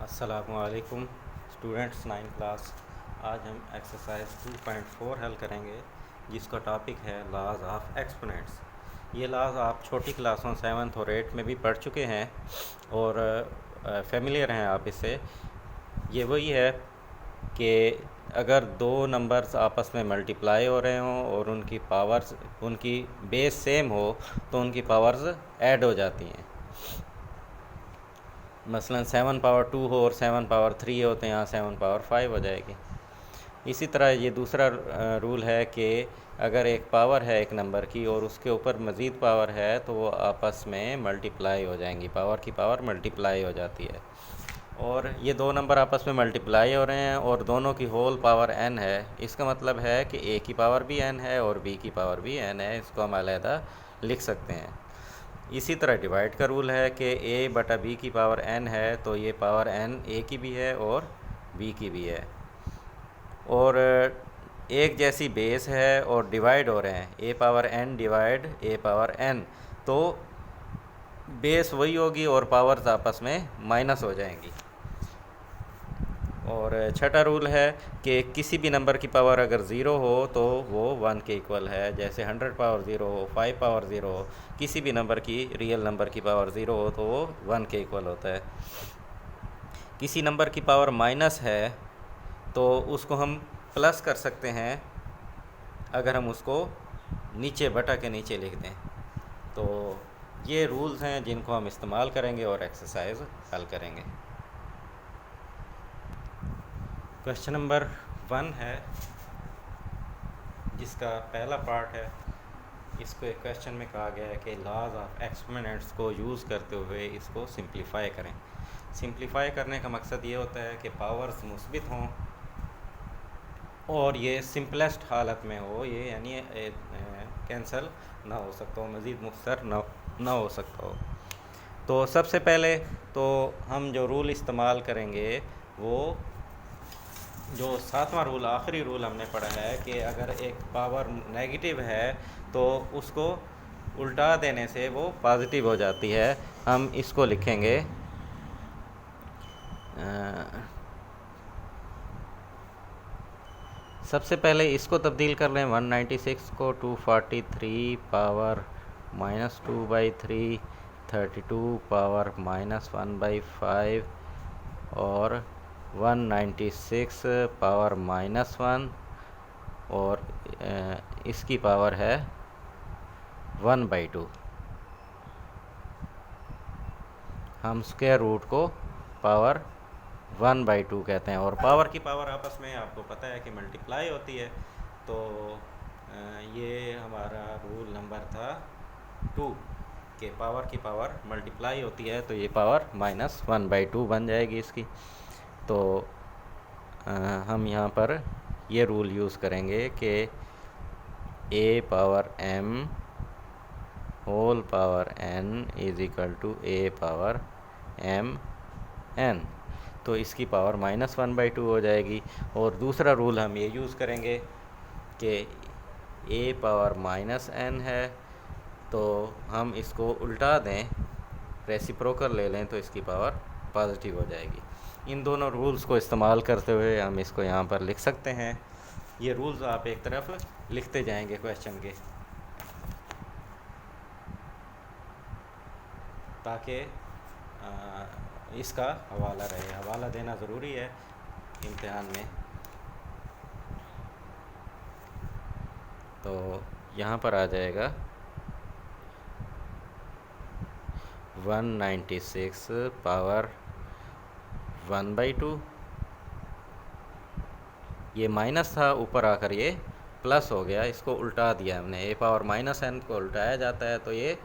अस्सलामुअलैकुम students 9 class. आज हम एक्सरसाइज 2.4 हल करेंगे जिसका टॉपिक है लॉज ऑफ एक्सपोनेंट्स। ये लॉज आप छोटी क्लासों 7th और 8th में भी पढ़ चुके हैं और फेमिलियर हैं आप इससे। ये वही है कि अगर दो नंबर्स आपस में मल्टीप्लाई हो रहे हों और उनकी पावर्स उनकी बेस सेम हो तो उनकी पावर्स ऐड हो जाती हैं। मसलन 7 पावर 2 हो और 7 पावर 3 हो तो यहाँ 7 पावर 5 हो जाएगी। इसी तरह ये दूसरा रूल है कि अगर एक पावर है एक नंबर की और उसके ऊपर मज़ीद पावर है तो वो आपस में मल्टीप्लाई हो जाएंगी, पावर की पावर मल्टीप्लाई हो जाती है। और ये दो नंबर आपस में मल्टीप्लाई हो रहे हैं और दोनों की होल पावर n है। इसका मतलब है कि a की पावर भी n है और b की पावर भी n है। इसको हम अलहदा लिख सकते हैं। इसी तरह डिवाइड का रूल है कि a बटा b की पावर n है तो ये पावर n a की भी है और b की भी है। और एक जैसी बेस है और डिवाइड हो रहे हैं, a power n divide a power n, तो बेस वही होगी और पावर्स आपस में माइनस हो जाएंगी। और छठा रूल है कि किसी भी नंबर की पावर अगर ज़ीरो हो तो वो 1 के इक्वल है। जैसे 100 पावर ज़ीरो हो, 5 पावर ज़ीरो हो, किसी भी नंबर की रियल नंबर की पावर ज़ीरो हो तो वो 1 के इक्वल होता है। किसी नंबर की पावर माइनस है तो उसको हम प्लस कर सकते हैं अगर हम उसको नीचे बटा के नीचे लिख दें। तो ये रूल्स हैं जिनको हम इस्तेमाल करेंगे और एक्सरसाइज हल करेंगे। क्वेश्चन नंबर 1 है जिसका पहला पार्ट है। इसको एक क्वेश्चन में कहा गया है कि लॉज ऑफ एक्सपोनेंट्स को यूज़ करते हुए इसको सिंप्लीफाई करें। सिंप्लीफाई करने का मकसद ये होता है कि पावर्स मुस्बित हों और ये सिंपलेस्ट हालत में हो, ये यानी कैंसिल ना हो सकता हो, मज़ीद मुख्तसर ना हो सकता हो। तो सबसे पहले तो हम जो रूल इस्तेमाल करेंगे वो जो 7वां रूल, आखिरी रूल हमने पढ़ा है कि अगर एक पावर नेगेटिव है तो उसको उल्टा देने से वो पॉजिटिव हो जाती है। हम इसको लिखेंगे सबसे पहले इसको तब्दील कर लें। 196 को 243 पावर -2/3, 32 पावर -1/5 और 196 पावर -1 और इसकी पावर है 1/2। हम स्क्वायर रूट को पावर 1/2 कहते हैं। और पावर की पावर आपस में आपको पता है कि मल्टीप्लाई होती है। तो ये हमारा रूल नंबर था 2 के पावर की पावर मल्टीप्लाई होती है तो ये पावर -1/2 बन जाएगी इसकी। तो हम यहाँ पर ये रूल यूज़ करेंगे कि a power m whole power n is equal to a power m n, तो इसकी पावर -1/2 हो जाएगी। और दूसरा रूल हम ये यूज़ करेंगे कि a पावर -n है तो हम इसको उल्टा दें, रेसिप्रोकल ले लें तो इसकी पावर पॉजिटिव हो जाएगी। इन दोनों रूल्स को इस्तेमाल करते हुए हम इसको यहाँ पर लिख सकते हैं। ये रूल्स आप एक तरफ लिखते जाएंगे क्वेश्चन के, ताकि इसका हवाला रहे। हवाला देना ज़रूरी है इम्तिहान में। तो यहाँ पर आ जाएगा 196 पावर 1/2, ये माइनस था, ऊपर आकर ये प्लस हो गया, इसको उल्टा दिया हमने। a पावर -n को उल्टाया जाता है तो ये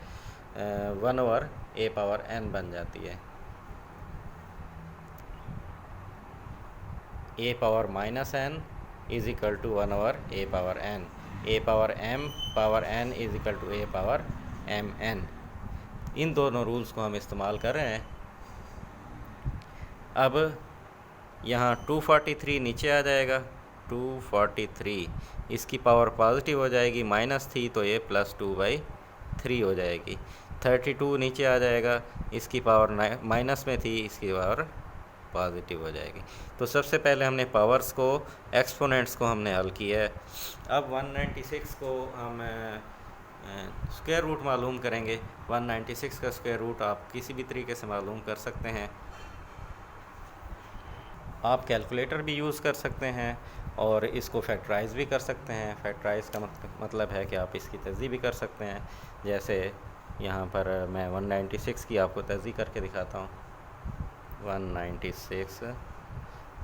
1/a पावर n बन जाती है। a power -n is equal to 1/a power n, a power m power n is equal to a power mn। इन दोनों रूल्स को हम इस्तेमाल कर रहे हैं। अब यहाँ 243 नीचे आ जाएगा। 243 इसकी पावर पॉजिटिव हो जाएगी, माइनस थी तो ये +2/3 हो जाएगी। 32 नीचे आ जाएगा, इसकी पावर माइनस में थी, इसकी पावर पॉजिटिव हो जाएगी। तो सबसे पहले हमने पावर्स को, एक्सपोनेंट्स को हमने हल किया है। अब 196 को हम स्क्वायर रूट मालूम करेंगे। 196 का स्क्वायर रूट आप किसी भी तरीके से मालूम कर सकते हैं। आप कैलकुलेटर भी यूज़ कर सकते हैं और इसको फैक्टराइज भी कर सकते हैं। फैक्टराइज का मतलब है कि आप इसकी तज़ी भी कर सकते हैं। जैसे यहाँ पर मैं 196 की आपको तज़ी करके दिखाता हूँ। 196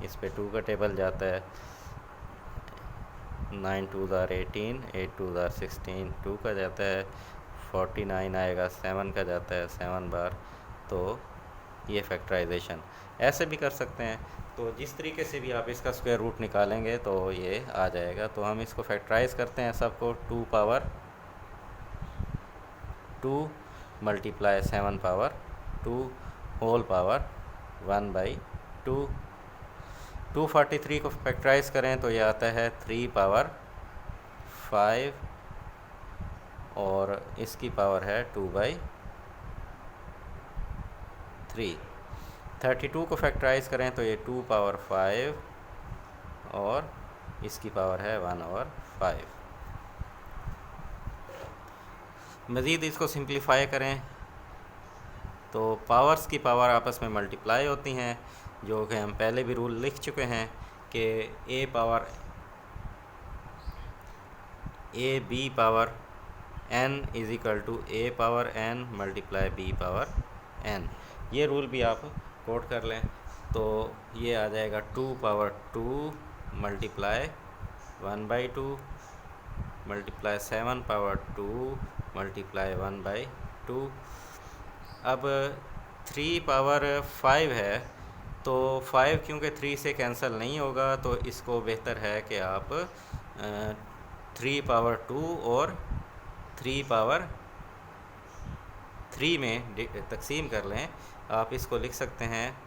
इस पे 2 का टेबल जाता है। 9 2 18, 8 2 16, 2 का जाता है। 49 आएगा, 7 का जाता है 7 बार। तो ये फैक्टराइजेशन ऐसे भी कर सकते हैं। तो जिस तरीके से भी आप इसका स्क्वायर रूट निकालेंगे तो ये आ जाएगा। तो हम इसको फैक्टराइज करते हैं सबको। 2 power 2 multiply 7 power 2 whole power 1/2। 243 को फैक्टराइज करें तो ये आता है 3 पावर 5 और इसकी पावर है 2/3। 32 को फैक्टराइज करें तो ये 2 पावर 5 और इसकी पावर है 1/5। मज़ीद इसको सिंप्लीफाई करें तो पावर्स की पावर आपस में मल्टीप्लाई होती हैं, जो कि हम पहले भी रूल लिख चुके हैं कि A B power n is equal to A power n multiply B power n। ये रूल भी आप कोड कर लें तो ये आ जाएगा 2 power 2 multiply 1/2 multiply 7 power 2 multiply 1/2। अब 3 पावर 5 है तो 5 क्योंकि 3 से कैंसिल नहीं होगा तो इसको बेहतर है कि आप 3 पावर 2 और 3 पावर 3 में तकसीम कर लें। आप इसको लिख सकते हैं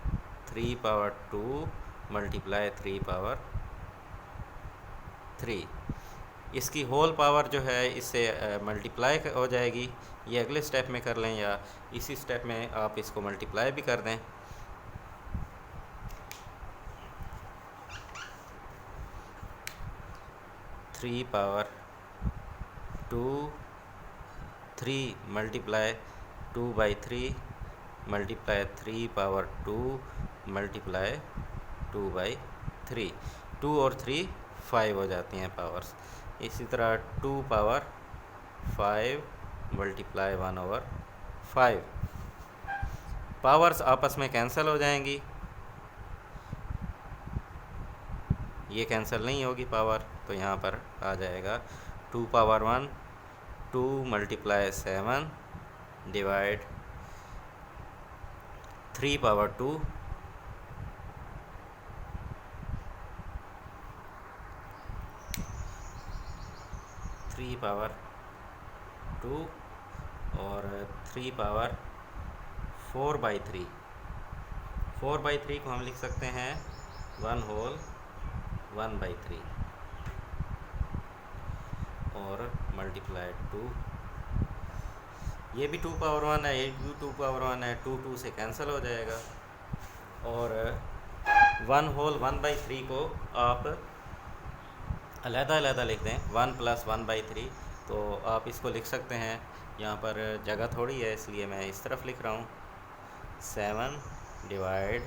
3 पावर 2 मल्टीप्लाई 3 पावर 3। इसकी होल पावर जो है इससे मल्टीप्लाई हो जाएगी। ये अगले स्टेप में कर लें या इसी स्टेप में आप इसको मल्टीप्लाई भी कर दें। Three power 2 3 multiply 2/3 multiply 3 power 2 multiply 2/3। 2 और 3 5 हो जाती हैं पावर्स। इसी तरह 2 पावर 5 मल्टीप्लाई 1/5। पावर्स आपस में कैंसिल हो जाएंगी, ये कैंसिल नहीं होगी पावर, तो यहाँ पर आ जाएगा 2 power 1 2 multiply 7 divide 3 power 2 3 power 2 और 3 पावर 4/3। 4/3 को हम लिख सकते हैं 1 होल 1/3 और मल्टीप्लाई 2। ये भी 2 पावर 1 है, ये भी 2 पावर 1 है, 2 2 से कैंसिल हो जाएगा। और 1 होल 1/3 को आप अलग-अलग लिख दें 1 + 1/3। तो आप इसको लिख सकते हैं, यहाँ पर जगह थोड़ी है इसलिए मैं इस तरफ लिख रहा हूँ 7 divide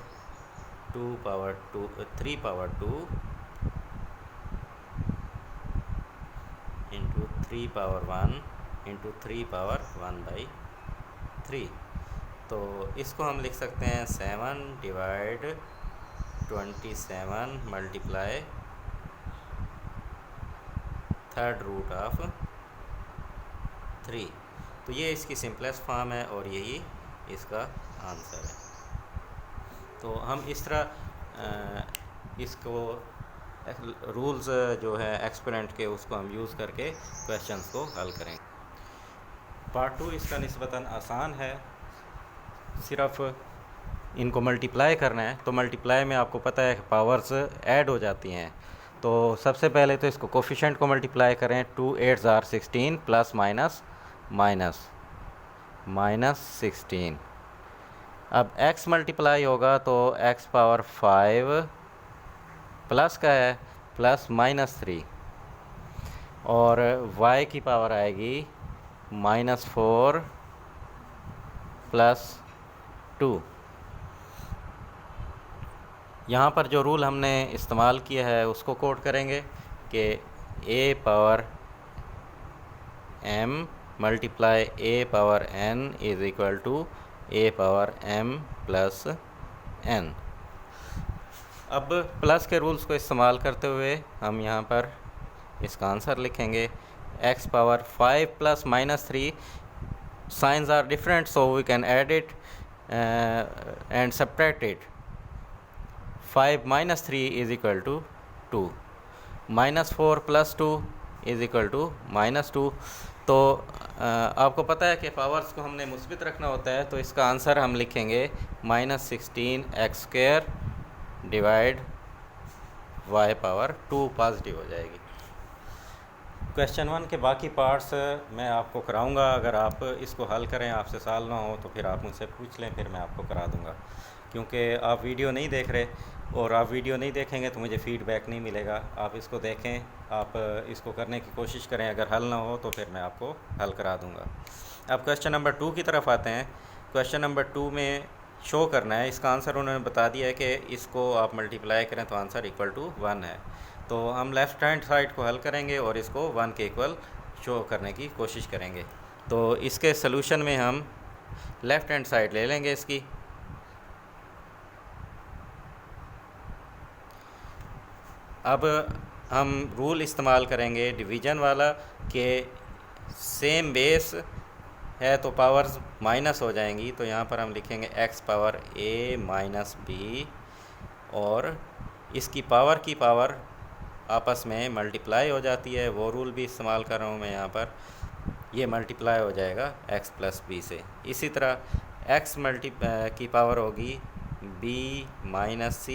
2 power 2 3 power 2 into 3 power 1 into 3 power 1/3। तो इसको हम लिख सकते हैं 7 divide 27 multiply 3rd root of 3। तो ये इसकी सिंपलेस्ट फॉर्म है और यही इसका आंसर है। तो हम इस तरह इसको रूल्स जो है एक्सपेरिमेंट के उसको हम यूज़ करके क्वेश्चंस को हल करेंगे। पार्ट 2 इसका निस्बतन आसान है, सिर्फ इनको मल्टीप्लाई करना है। तो मल्टीप्लाई में आपको पता है कि पावर्स ऐड हो जाती हैं। तो सबसे पहले तो इसको कोफिशिएंट को मल्टीप्लाई करें। 2 8 are 16 प्लस माइनस माइनस -16। अब x मल्टीप्लाई होगा तो x पावर 5 प्लस का है प्लस -3 और y की पावर आएगी -4 प्लस 2। यहाँ पर जो रूल हमने इस्तेमाल किया है उसको कोड करेंगे कि a power m multiply a power n is equal to a power m plus n। अब प्लस के रूल्स को इस्तेमाल करते हुए हम यहाँ पर इसका आंसर लिखेंगे x power 5 plus -3। Signs are different so we can add it and subtract it. 5 - 3 is equal to 2, -4 plus 2 is equal to -2। तो आपको पता है कि पावर्स को हमने मुस्बित रखना होता है, तो इसका आंसर हम लिखेंगे -16x² divide y power 2 positive हो जाएगी। क्वेश्चन 1 के बाकी पार्ट्स मैं आपको कराऊंगा। अगर आप इसको हल करें, आपसे सवाल ना हो तो फिर आप मुझसे पूछ लें, फिर मैं आपको करा दूंगा। क्योंकि आप वीडियो नहीं देख रहे और आप वीडियो नहीं देखेंगे तो मुझे फ़ीडबैक नहीं मिलेगा। आप इसको देखें, आप इसको करने की कोशिश करें। अगर हल ना हो तो फिर मैं आपको हल करा दूंगा। अब क्वेश्चन नंबर 2 की तरफ आते हैं। क्वेश्चन नंबर 2 में शो करना है, इसका आंसर उन्होंने बता दिया है कि इसको आप मल्टीप्लाई करें तो आंसर इक्वल टू 1 है। तो हम लेफ़्ट हैंड साइड को हल करेंगे और इसको 1 के इक्वल शो करने की कोशिश करेंगे। तो इसके सलूशन में हम लेफ़्ट हैंड साइड ले लेंगे इसकी। अब हम रूल इस्तेमाल करेंगे डिवीज़न वाला कि सेम बेस है तो पावर्स माइनस हो जाएंगी। तो यहाँ पर हम लिखेंगे x power a minus b और इसकी पावर की पावर आपस में मल्टीप्लाई हो जाती है। वो रूल भी इस्तेमाल कर रहा हूँ मैं यहाँ पर। ये मल्टीप्लाई हो जाएगा x प्लस b से। इसी तरह x की पावर होगी b माइनस c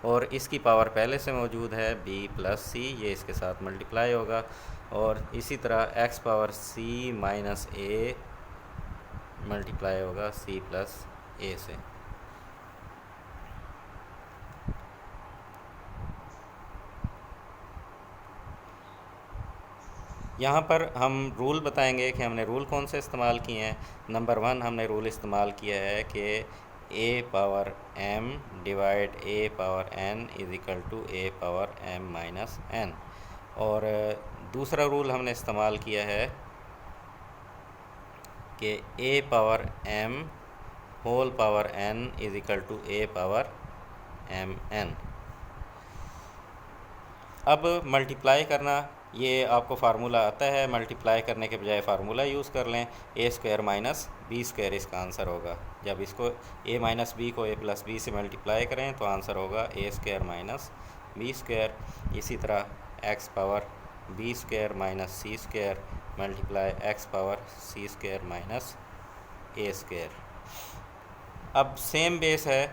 और इसकी पावर पहले से मौजूद है b प्लस c, ये इसके साथ मल्टीप्लाई होगा। और इसी तरह x power c minus a multiply होगा c प्लस a से। यहाँ पर हम रूल बताएंगे कि हमने रूल कौन से इस्तेमाल किए हैं। नंबर 1 हमने रूल इस्तेमाल किया है कि a power m divide a power n is equal to a power m minus n। और दूसरा रूल हमने इस्तेमाल किया है कि a power m whole power n is equal to a power m n। अब मल्टीप्लाई करना, ये आपको फार्मूला आता है। मल्टीप्लाई करने के बजाय फार्मूला यूज़ कर लें। a² माइनस b² इसका आंसर होगा। जब इसको a माइनस बी को a प्लस बी से मल्टीप्लाई करें तो आंसर होगा a² माइनस b²। इसी तरह x power b² minus c² multiply x power c² minus a²। अब सेम बेस है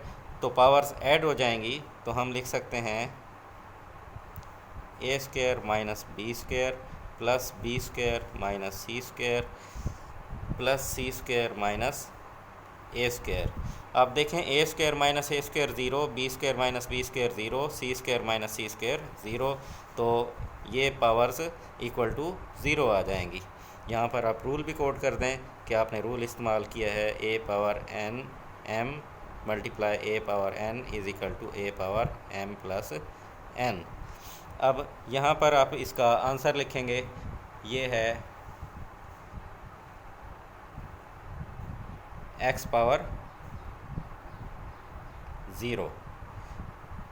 तो पावर्स ऐड हो जाएंगी, तो हम लिख सकते हैं a² minus b² plus b² minus c² plus c² minus a²। आप देखें a² minus a² 0, b² minus b² 0, c² minus c² 0, तो ये पावर्स इक्वल टू 0 आ जाएंगी। यहाँ पर आप रूल भी कोड कर दें कि आपने रूल इस्तेमाल किया है a power n m multiply a power n is equal to a power m plus n। अब यहाँ पर आप इसका आंसर लिखेंगे, ये है x पावर 0।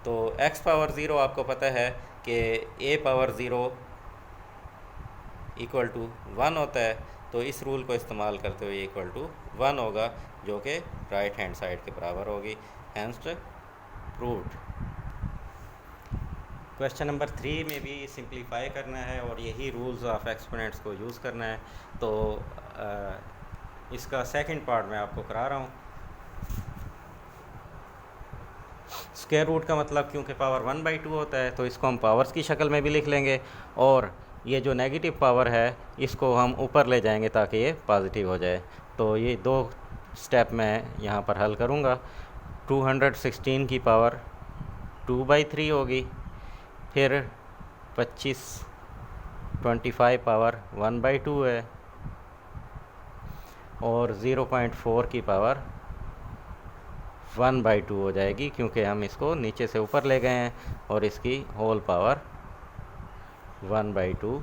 तो x पावर 0 आपको पता है कि a पावर 0 इक्वल टू 1 होता है। तो इस रूल को इस्तेमाल करते हुए इक्वल टू 1 होगा, जो कि राइट हैंड साइड के बराबर होगी। Hence proved. क्वेश्चन नंबर 3 में भी सिंप्लीफाई करना है और यही रूल्स ऑफ एक्सपोनेंट्स को यूज़ करना है। तो इसका सेकंड पार्ट मैं आपको करा रहा हूँ। स्क्वायर रूट का मतलब क्योंकि पावर 1/2 होता है तो इसको हम पावर्स की शक्ल में भी लिख लेंगे, और ये जो नेगेटिव पावर है इसको हम ऊपर ले जाएंगे ताकि ये पॉजिटिव हो जाए। तो ये दो स्टेप मैं यहाँ पर हल करूँगा। 216 की पावर 2/3 होगी, फिर 25 पावर 1/2 है, और 0.4 की पावर 1/2 हो जाएगी, क्योंकि हम इसको नीचे से ऊपर ले गए हैं, और इसकी होल पावर 1/2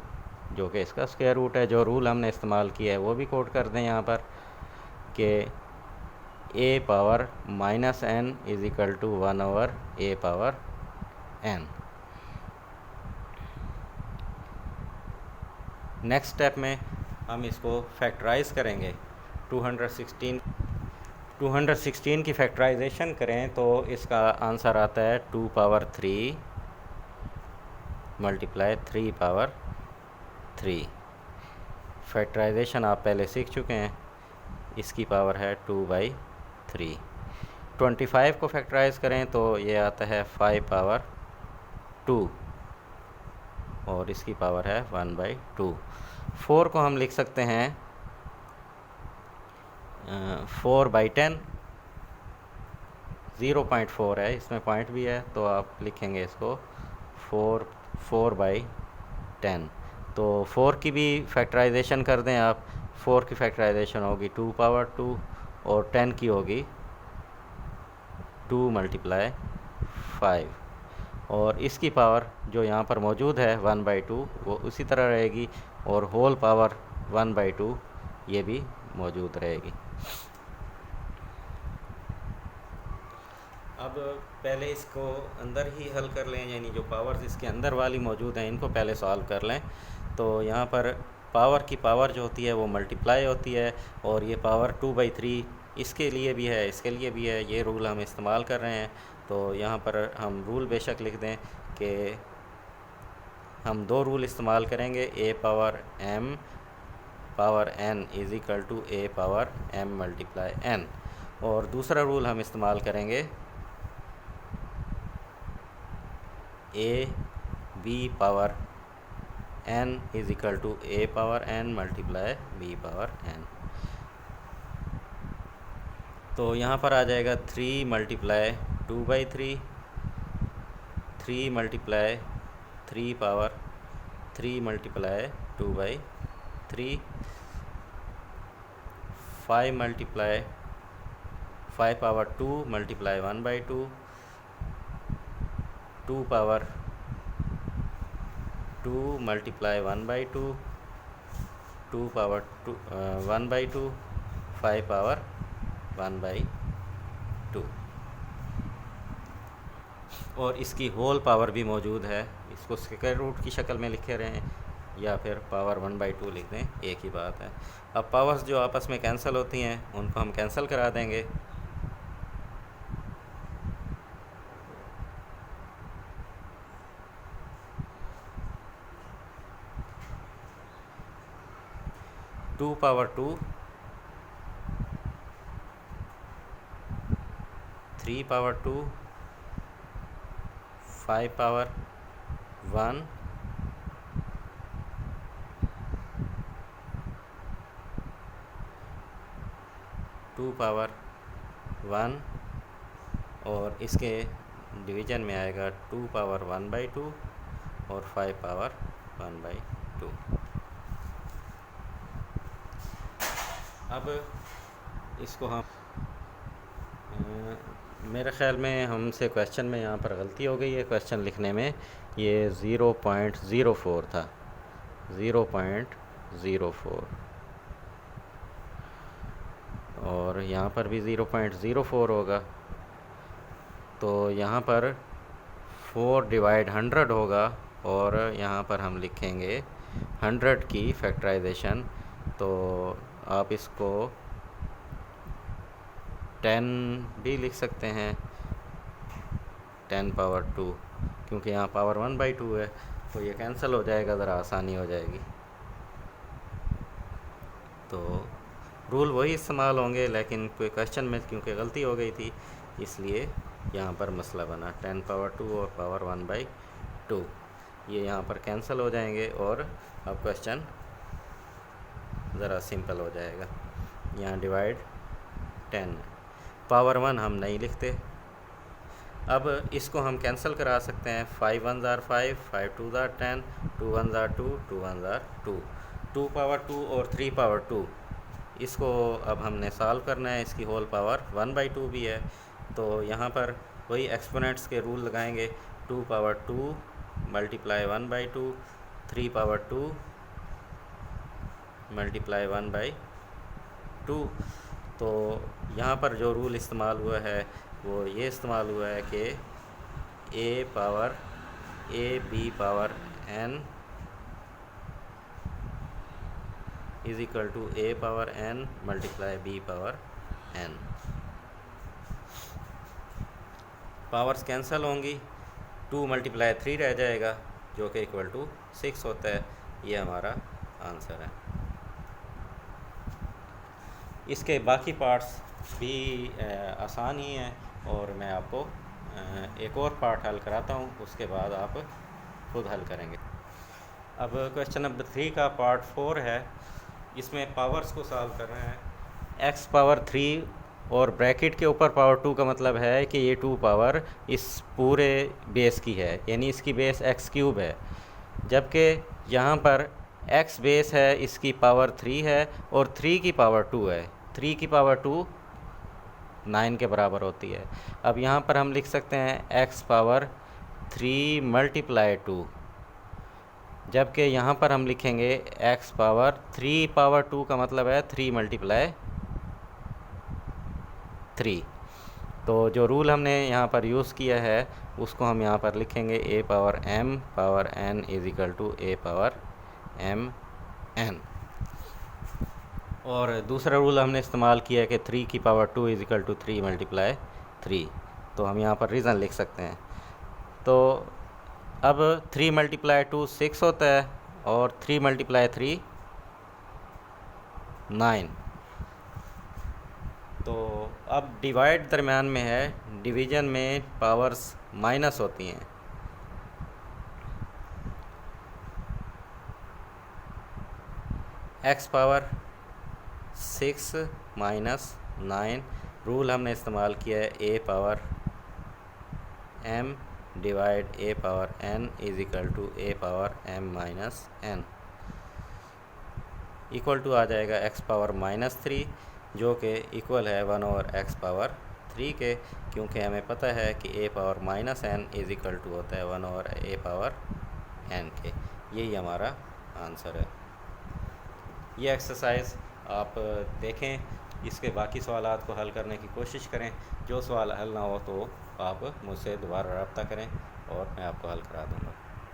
जो कि इसका स्क्वायर रूट है। जो रूल हमने इस्तेमाल किया है वो भी कोड कर दें यहाँ पर कि a power -n is equal to 1/a power n। Next step में हम इसको फैक्टराइज़ करेंगे। 216 की फैक्टराइजेशन करें तो इसका आंसर आता है 2 पावर 3 मल्टीप्लाई 3 पावर 3। फैक्टराइजेशन आप पहले सीख चुके हैं। इसकी पावर है 2/3। 25 को फैक्टराइज करें तो ये आता है 5 पावर 2, और इसकी पावर है 1/2। 4 को हम लिख सकते हैं 4/10। 0.4 है, इसमें पॉइंट भी है, तो आप लिखेंगे इसको 4/10। तो 4 की भी फैक्टराइजेशन कर दें आप। 4 की फैक्टराइजेशन होगी 2 पावर 2, और 10 की होगी 2 मल्टीप्लाई 5, और इसकी पावर जो यहाँ पर मौजूद है 1/2 वो उसी तरह रहेगी, और होल पावर 1/2 ये भी मौजूद रहेगी। अब पहले इसको अंदर ही हल कर लें, यानी जो पावर्स इसके अंदर वाली मौजूद हैं इनको पहले सॉल्व कर लें। तो यहाँ पर पावर की पावर जो होती है वो मल्टीप्लाई होती है, और ये पावर 2/3 इसके लिए भी है, इसके लिए भी है। ये रूल हम इस्तेमाल कर रहे हैं। तो यहाँ पर हम रूल बेशक लिख दें कि हम 2 रूल इस्तेमाल करेंगे। a power m power n is equal to a power m multiply n, और दूसरा रूल हम इस्तेमाल करेंगे a b power n is equal to a power n multiply b power n। तो यहाँ पर आ जाएगा 3 multiply 2/3, 3 multiply 3 power 3 multiply 2/3, 5 multiply 5 power 2 multiply 1/2, 2 power 2 multiply 1/2, 2 power 1/2, 5 power 1/2, और इसकी होल पावर भी मौजूद है। इसको स्क्वायर रूट की शक्ल में लिखे रहें या फिर पावर 1/2 लिख दें, एक ही बात है। अब पावर्स जो आपस में कैंसिल होती हैं उनको हम कैंसिल करा देंगे। Two power 2, 3 power 2, 5 power 1, 2 power 1, और इसके डिवीज़न में आएगा 2 पावर 1/2 और 5 पावर 1/2। अब इसको हम मेरे ख़्याल में हमसे क्वेश्चन में यहाँ पर गलती हो गई है। क्वेश्चन लिखने में ये 0.04 था, 0.04, और यहाँ पर भी 0.04 होगा। तो यहाँ पर 4/100 होगा, और यहाँ पर हम लिखेंगे 100 की फैक्टराइजेशन। तो आप इसको 10 भी लिख सकते हैं, 10 पावर 2, क्योंकि यहाँ पावर 1/2 है, तो ये कैंसिल हो जाएगा, ज़रा आसानी हो जाएगी। तो रूल वही इस्तेमाल होंगे, लेकिन कोई क्वेश्चन में क्योंकि गलती हो गई थी इसलिए यहाँ पर मसला बना। 10 पावर 2 और पावर 1/2 ये यहाँ पर कैंसिल हो जाएंगे, और अब क्वेश्चन ज़रा सिंपल हो जाएगा। यहाँ डिवाइड 10। पावर 1 हम नहीं लिखते। अब इसको हम कैंसिल करा सकते हैं। 5 1 ज़ार 5, 5 2 ज़ार 10, 2 1 ज़ार 2, 2 1 ज़ार 2, 2 पावर 2 और 3 पावर 2। इसको अब हमने सॉल्व करना है। इसकी होल पावर 1/2 भी है, तो यहाँ पर वही एक्सपोनेंट्स के रूल लगाएंगे। 2 पावर 2 मल्टीप्लाई 1/2, 3 पावर 2 मल्टीप्लाई 1/2। तो यहाँ पर जो रूल इस्तेमाल हुआ है वो ये इस्तेमाल हुआ है कि a power b power n is equal to a power n multiply b power n। Powers cancel होंगी, 2 मल्टीप्लाई 3 रह जाएगा जो कि इक्वल टू 6 होता है। ये हमारा आंसर है। इसके बाकी पार्ट्स भी आसान ही हैं और मैं आपको एक और पार्ट हल कराता हूँ, उसके बाद आप खुद हल करेंगे। अब क्वेश्चन नंबर 3 का पार्ट 4 है। इसमें पावर्स को सॉल्व कर रहे हैं। x पावर 3 और ब्रैकेट के ऊपर पावर 2 का मतलब है कि ये 2 पावर इस पूरे बेस की है, यानी इसकी बेस x³ है। जबकि यहाँ पर x बेस है, इसकी पावर 3 है और 3 की पावर 2 है। 3 की पावर 2 9 के बराबर होती है। अब यहाँ पर हम लिख सकते हैं x पावर 3 मल्टीप्लाई 2, जबकि यहाँ पर हम लिखेंगे x पावर 3 पावर 2 का मतलब है 3 मल्टीप्लाई 3। तो जो रूल हमने यहाँ पर यूज़ किया है उसको हम यहाँ पर लिखेंगे a power m power n is equal to a power m n। और दूसरा रूल हमने इस्तेमाल किया है कि 3 की power 2 is equal to 3 multiply 3। तो हम यहाँ पर रीज़न लिख सकते हैं। तो अब 3 मल्टीप्लाई 2 6 होता है और 3 मल्टीप्लाई 3 9। तो अब डिवाइड दरम्यान में है, डिवीज़न में पावर्स माइनस होती हैं। x पावर 6 माइनस 9 रूल हमने इस्तेमाल किया है a power m divide a power n is equal to a power m minus n equal to आ जाएगा x पावर -3 जो कि इक्वल है 1/x पावर 3 के, क्योंकि हमें पता है कि a power -n is equal to होता है 1/a पावर n के। यही हमारा आंसर है। ये एक्सरसाइज आप देखें, इसके बाकी सवालात को हल करने की कोशिश करें। जो सवाल हल ना हो तो आप मुझसे दोबारा रब्ता करें और मैं आपको हल करा दूँगा।